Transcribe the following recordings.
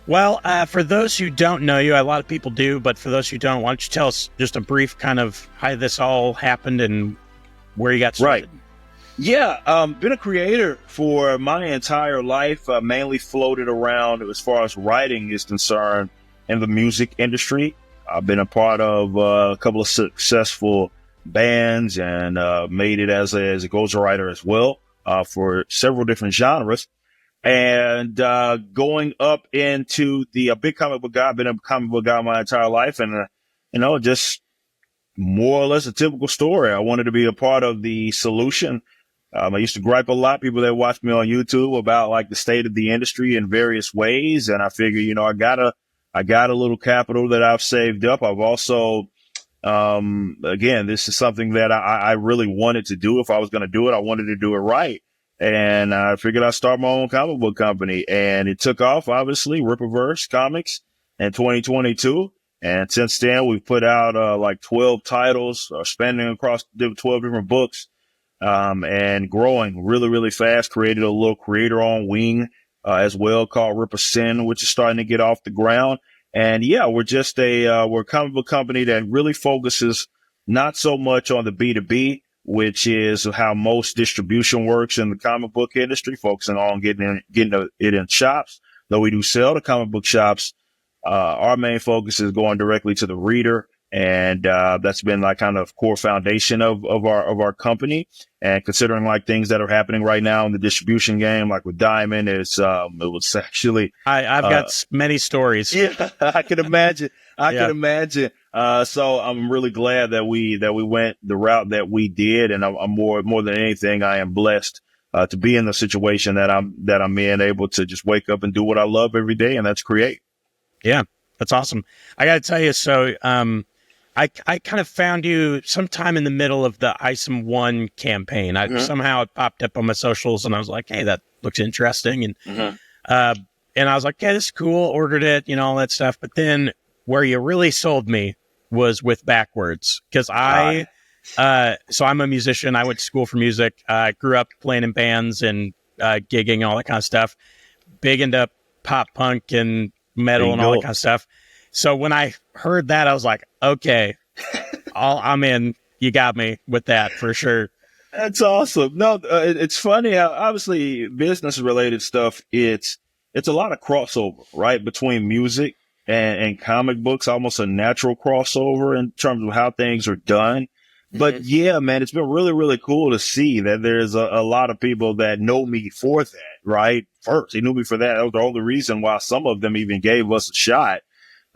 Well, for those who don't know you, a lot of people do, but for those who don't, why don't you tell us just a brief kind of how this all happened and where you got Right. started? Yeah, been a creator for my entire life, mainly floated around as far as writing is concerned in the music industry. I've been a part of a couple of successful bands and made it as a ghostwriter as well for several different genres. And going up into the big comic book guy, I've been a comic book guy my entire life, and just more or less a typical story. I wanted to be a part of the solution. I used to gripe a lot, people that watch me on YouTube, about like the state of the industry in various ways. And I figure, I got a little capital that I've saved up. I've also, again, this is something that I really wanted to do. If I was going to do it, I wanted to do it right. And I figured I'd start my own comic book company, and it took off, obviously, Rippaverse Comics in 2022. And since then, we've put out like 12 titles, spanning across 12 different books, and growing really, really fast. Created a little creator-owned wing as well called Rippaverse, which is starting to get off the ground. And yeah, we're just we're a comic book company that really focuses not so much on the B2B, which is how most distribution works in the comic book industry, focusing on getting it in shops. Though we do sell to comic book shops, our main focus is going directly to the reader. And that's been like kind of core foundation of our company. And considering like things that are happening right now in the distribution game, like with Diamond, it was actually I've got many stories. Yeah, I can imagine. I can imagine. So I'm really glad that we went the route that we did, and I'm more than anything, I am blessed to be in the situation that I'm in, able to just wake up and do what I love every day, and that's create. Yeah, that's awesome. I got to tell you, so I kind of found you sometime in the middle of the ISOM 1 campaign. Somehow it popped up on my socials, and I was like, hey, that looks interesting. And and I was like, yeah, this is cool. Ordered it, all that stuff. But then where you really sold me was with Backwards, because so I'm a musician. I went to school for music. I grew up playing in bands and gigging, all that kind of stuff. Big into pop punk and metal and all that kind of stuff. So when I heard that, I was like, okay, I'm in. You got me with that for sure. That's awesome. No, it's funny how obviously business related stuff, it's a lot of crossover, right? Between music and comic books, almost a natural crossover in terms of how things are done. But yeah, man, it's been really, really cool to see that there's a lot of people that know me for that, right? First, they knew me for that. That was the only reason why some of them even gave us a shot.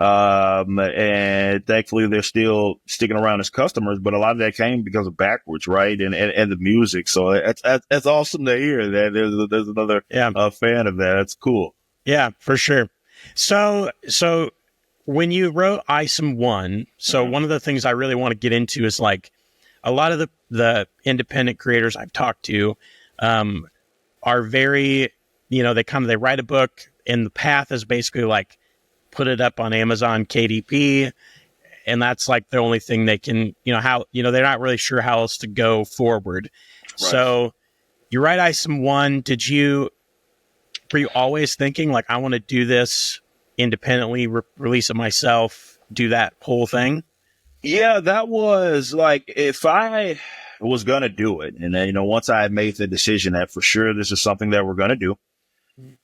And thankfully they're still sticking around as customers, but a lot of that came because of Backwards, right? And the music. So that's awesome to hear that there's another fan of that. That's cool. Yeah, for sure. So when you wrote ISOM 1, one of the things I really want to get into is like a lot of the independent creators I've talked to, are very, they write a book and the path is basically like, put it up on Amazon KDP, and that's like the only thing they can, they're not really sure how else to go forward. Right. So you write ISOM 1. Were you always thinking like, I want to do this independently, release it myself, do that whole thing? Yeah, that was like, if I was going to do it, and then, once I had made the decision that for sure this is something that we're going to do,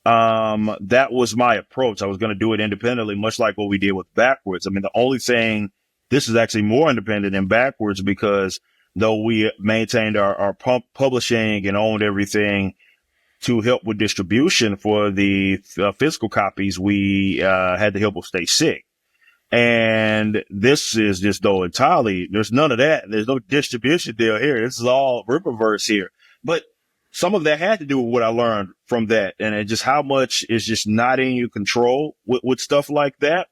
that was my approach. I was going to do it independently, much like what we did with Backwards. I mean, the only thing, this is actually more independent than Backwards, because though we maintained our publishing and owned everything to help with distribution for the physical copies, we had the help of Stay Sick. And this is just though entirely, there's none of that. There's no distribution deal here. This is all Rippaverse here. But some of that had to do with what I learned from that, and it just how much is just not in your control with stuff like that.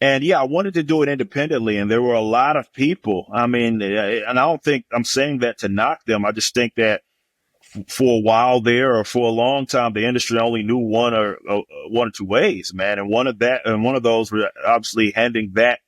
And yeah, I wanted to do it independently, and there were a lot of people. I mean, and I don't think I'm saying that to knock them. I just think that for a while there, or for a long time, the industry only knew one or two ways, man. And one of those were obviously handing that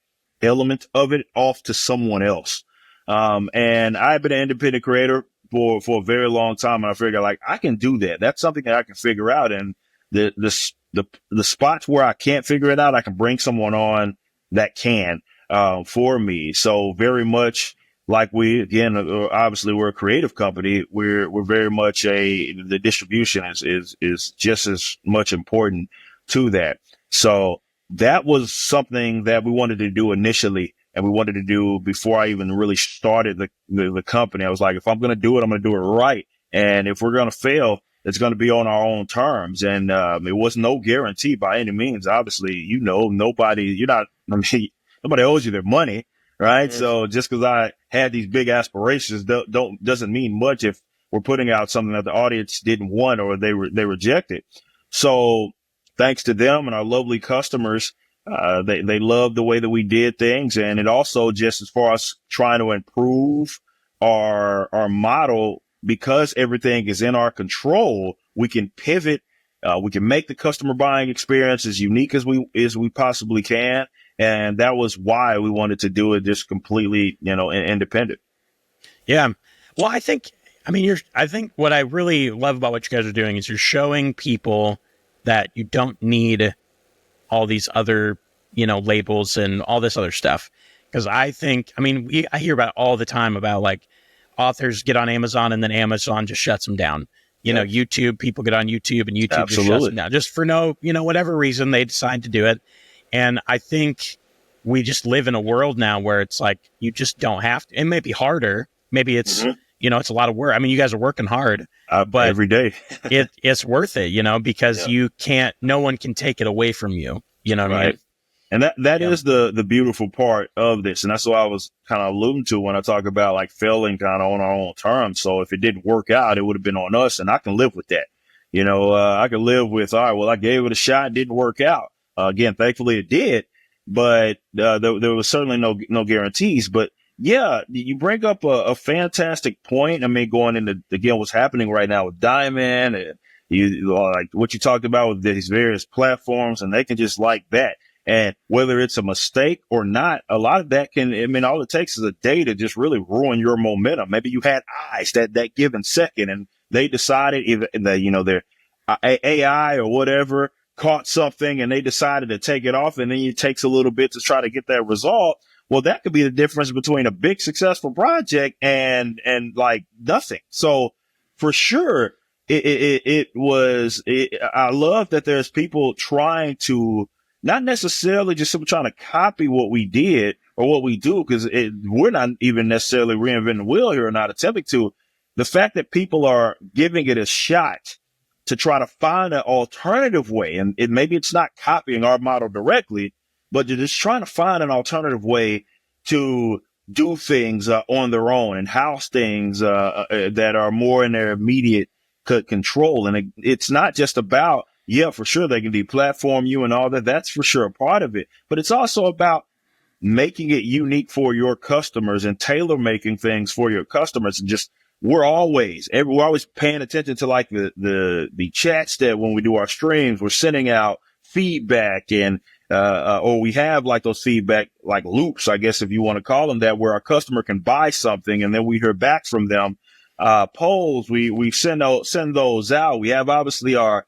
element of it off to someone else. And I've been an independent creator for a very long time, and I figured like I can do that. That's something that I can figure out. And the the spots where I can't figure it out, I can bring someone on that can, for me. So very much like obviously we're a creative company. We're very much the distribution is just as much important to that. So that was something that we wanted to do initially, and we wanted to do before I even really started the company. I was like, if I'm going to do it, I'm going to do it right. And if we're going to fail, it's going to be on our own terms. And it was no guarantee by any means. Obviously, nobody owes you their money, right? Mm-hmm. So just because I had these big aspirations doesn't mean much if we're putting out something that the audience didn't want or they rejected. So thanks to them and our lovely customers, they loved the way that we did things. And it also, just as far as trying to improve our model, because everything is in our control, we can pivot. We can make the customer buying experience as unique as we possibly can. And that was why we wanted to do it just completely, independent. Yeah. Well, I think what I really love about what you guys are doing is you're showing people that you don't need all these other, labels and all this other stuff. Because I hear about all the time about like authors get on Amazon and then Amazon just shuts them down. YouTube, people get on YouTube and YouTube just shuts them down just for whatever reason they decide to do it. And I think we just live in a world now where it's like, you just don't have to. It may be harder. Maybe it's, it's a lot of work. I mean, you guys are working hard, but every day it's worth it, because no one can take it away from you. You know what I mean? And that is the beautiful part of this. And that's what I was kind of alluding to when I talk about like failing kind of on our own terms. So if it didn't work out, it would have been on us, and I can live with that. I can live with, all right, well, I gave it a shot. It didn't work out. Again, thankfully it did, but there was certainly no guarantees. But yeah, you bring up a fantastic point. I mean, going into, again, what's happening right now with Diamond, and like what you talked about with these various platforms, and they can just like that. And whether it's a mistake or not, a lot of that all it takes is a day to just really ruin your momentum. Maybe you had eyes that given second, and they decided either their AI or whatever caught something and they decided to take it off, and then it takes a little bit to try to get that result. Well, that could be the difference between a big successful project and like nothing. So for sure, I love that there's people trying to, not necessarily just trying to copy what we did or what we do, because we're not even necessarily reinventing the wheel here or not attempting to. The fact that people are giving it a shot to try to find an alternative way, and maybe it's not copying our model directly, but they're just trying to find an alternative way to do things on their own and house things that are more in their immediate control. And it's not just about, for sure they can deplatform you and all that. That's for sure a part of it. But it's also about making it unique for your customers and tailor making things for your customers. And just, we're always paying attention to like the chats that when we do our streams, we're sending out feedback and, or we have like those feedback, like loops, I guess, if you want to call them that, where our customer can buy something and then we hear back from them. Polls, we send those out. We have obviously our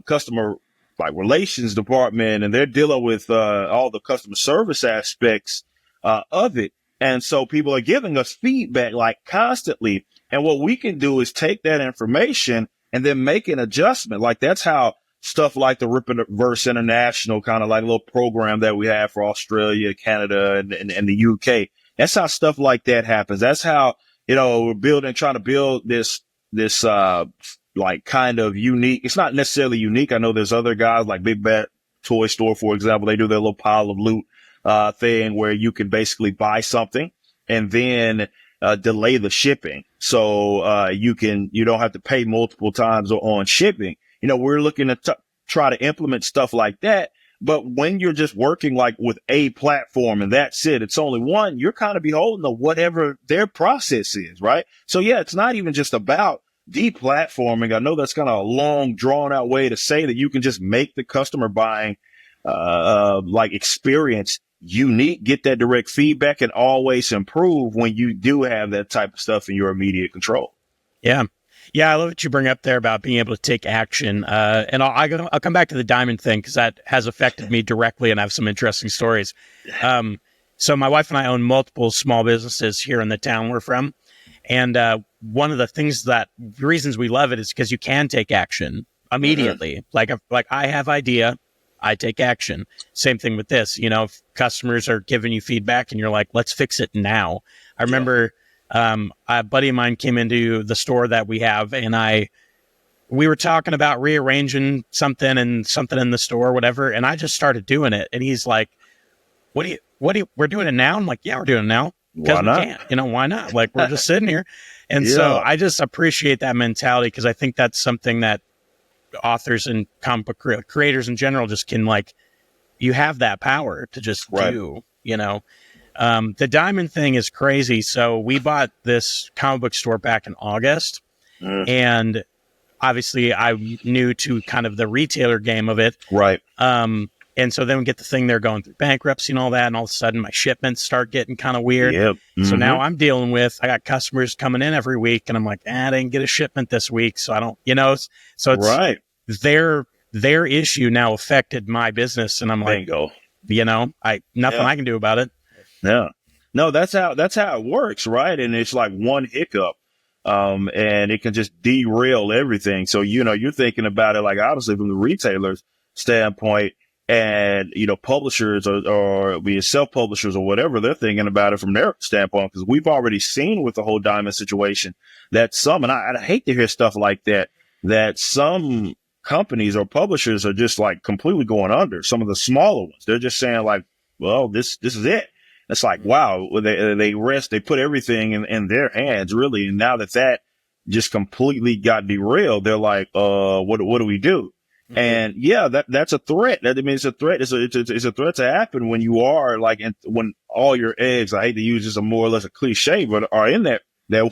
customer like relations department, and they're dealing with, all the customer service aspects, of it. And so people are giving us feedback like constantly. And what we can do is take that information and then make an adjustment. Like that's how stuff like the Rippaverse International, kind of like a little program that we have for Australia, Canada, and the UK. That's how stuff like that happens. That's how, we're trying to build this, like kind of unique. It's not necessarily unique. I know there's other guys like Big Bad Toy Store, for example. They do their little pile of loot thing where you can basically buy something and then delay the shipping. So you don't have to pay multiple times on shipping. We're looking to try to implement stuff like that. But when you're just working like with a platform and that's it, it's only one, you're kind of beholden to whatever their process is, right? So yeah, it's not even just about deplatforming. I know that's kind of a long, drawn out way to say that you can just make the customer buying like experience unique, get that direct feedback, and always improve when you do have that type of stuff in your immediate control. Yeah. Yeah, I love what you bring up there about being able to take action. And I'll come back to the diamond thing because that has affected me directly, and I have some interesting stories. So my wife and I own multiple small businesses here in the town we're from. And one of the reasons we love it is because you can take action immediately. Like I have idea, I take action. Same thing with this. You know, if customers are giving you feedback and you're like, let's fix it now. I remember a buddy of mine came into the store that we have, and we were talking about rearranging something in the store, whatever. And I just started doing it. And he's like, we're doing it now? I'm like, yeah, we're doing it now. Because we can't, you know, why not? Like, we're just sitting here. And so I just appreciate that mentality because I think that's something that authors and comic book creators in general just can, like, you have that power to just do, you know. The diamond thing is crazy. So we bought this comic book store back in August, and obviously I'm new to kind of the retailer game of it. Right. And so then we get the thing they're going through bankruptcy and all that. And all of a sudden my shipments start getting kind of weird. Yep. So now I'm dealing with, I got customers coming in every week and I'm like, I didn't get a shipment this week. So I don't, you know, so it's their issue now affected my business. And I'm like, bingo. You know, nothing I can do about it. Yeah. No, that's how it works. Right. And it's like one hiccup. And it can just derail everything. So, you know, you're thinking about it, like, obviously from the retailer's standpoint, and, you know, publishers or be self-publishers or whatever, they're thinking about it from their standpoint, because we've already seen with the whole diamond situation that and I hate to hear stuff like that some companies or publishers are just like completely going under. Some of the smaller ones, they're just saying like, well, this is it. It's like, wow, they put everything in their hands, really. And now that just completely got derailed, they're like, what do we do? And yeah, that's a threat. I mean, it's a threat. It's a threat to happen when you are like, when all your eggs, I hate to use this, a more or less a cliche, but are in that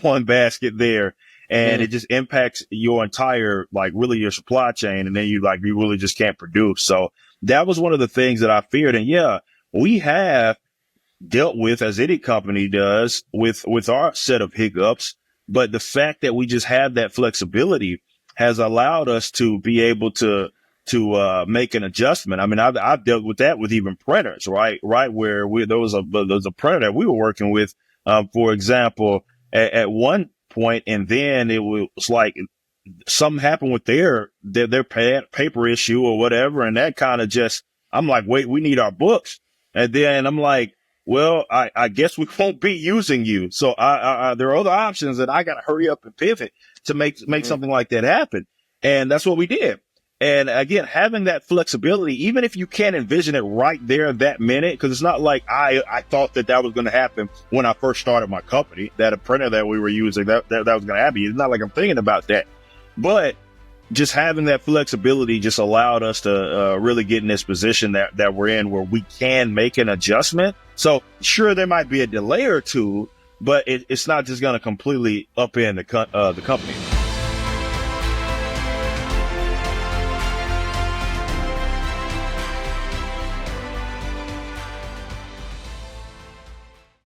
one basket there. And it just impacts your entire, like, really your supply chain. And then you really just can't produce. So that was one of the things that I feared. And yeah, we have dealt with, as any company does, with our set of hiccups. But the fact that we just have that flexibility has allowed us to be able to make an adjustment. I mean, I've dealt with that with even printers, right? Where there was a printer that we were working with, for example, at one point, and then it was like something happened with their paper issue or whatever, and that kind of just, I'm like, wait, we need our books, and then I'm like, well, I guess we won't be using you. So there are other options, and I got to hurry up and pivot to make something like that happen. And that's what we did. And again, having that flexibility, even if you can't envision it right there that minute, because it's not like I thought that was going to happen when I first started my company, that a printer that we were using, that was going to happen. It's not like I'm thinking about that. But just having that flexibility just allowed us to really get in this position that we're in, where we can make an adjustment. So sure, there might be a delay or two, but it's not just going to completely upend the company.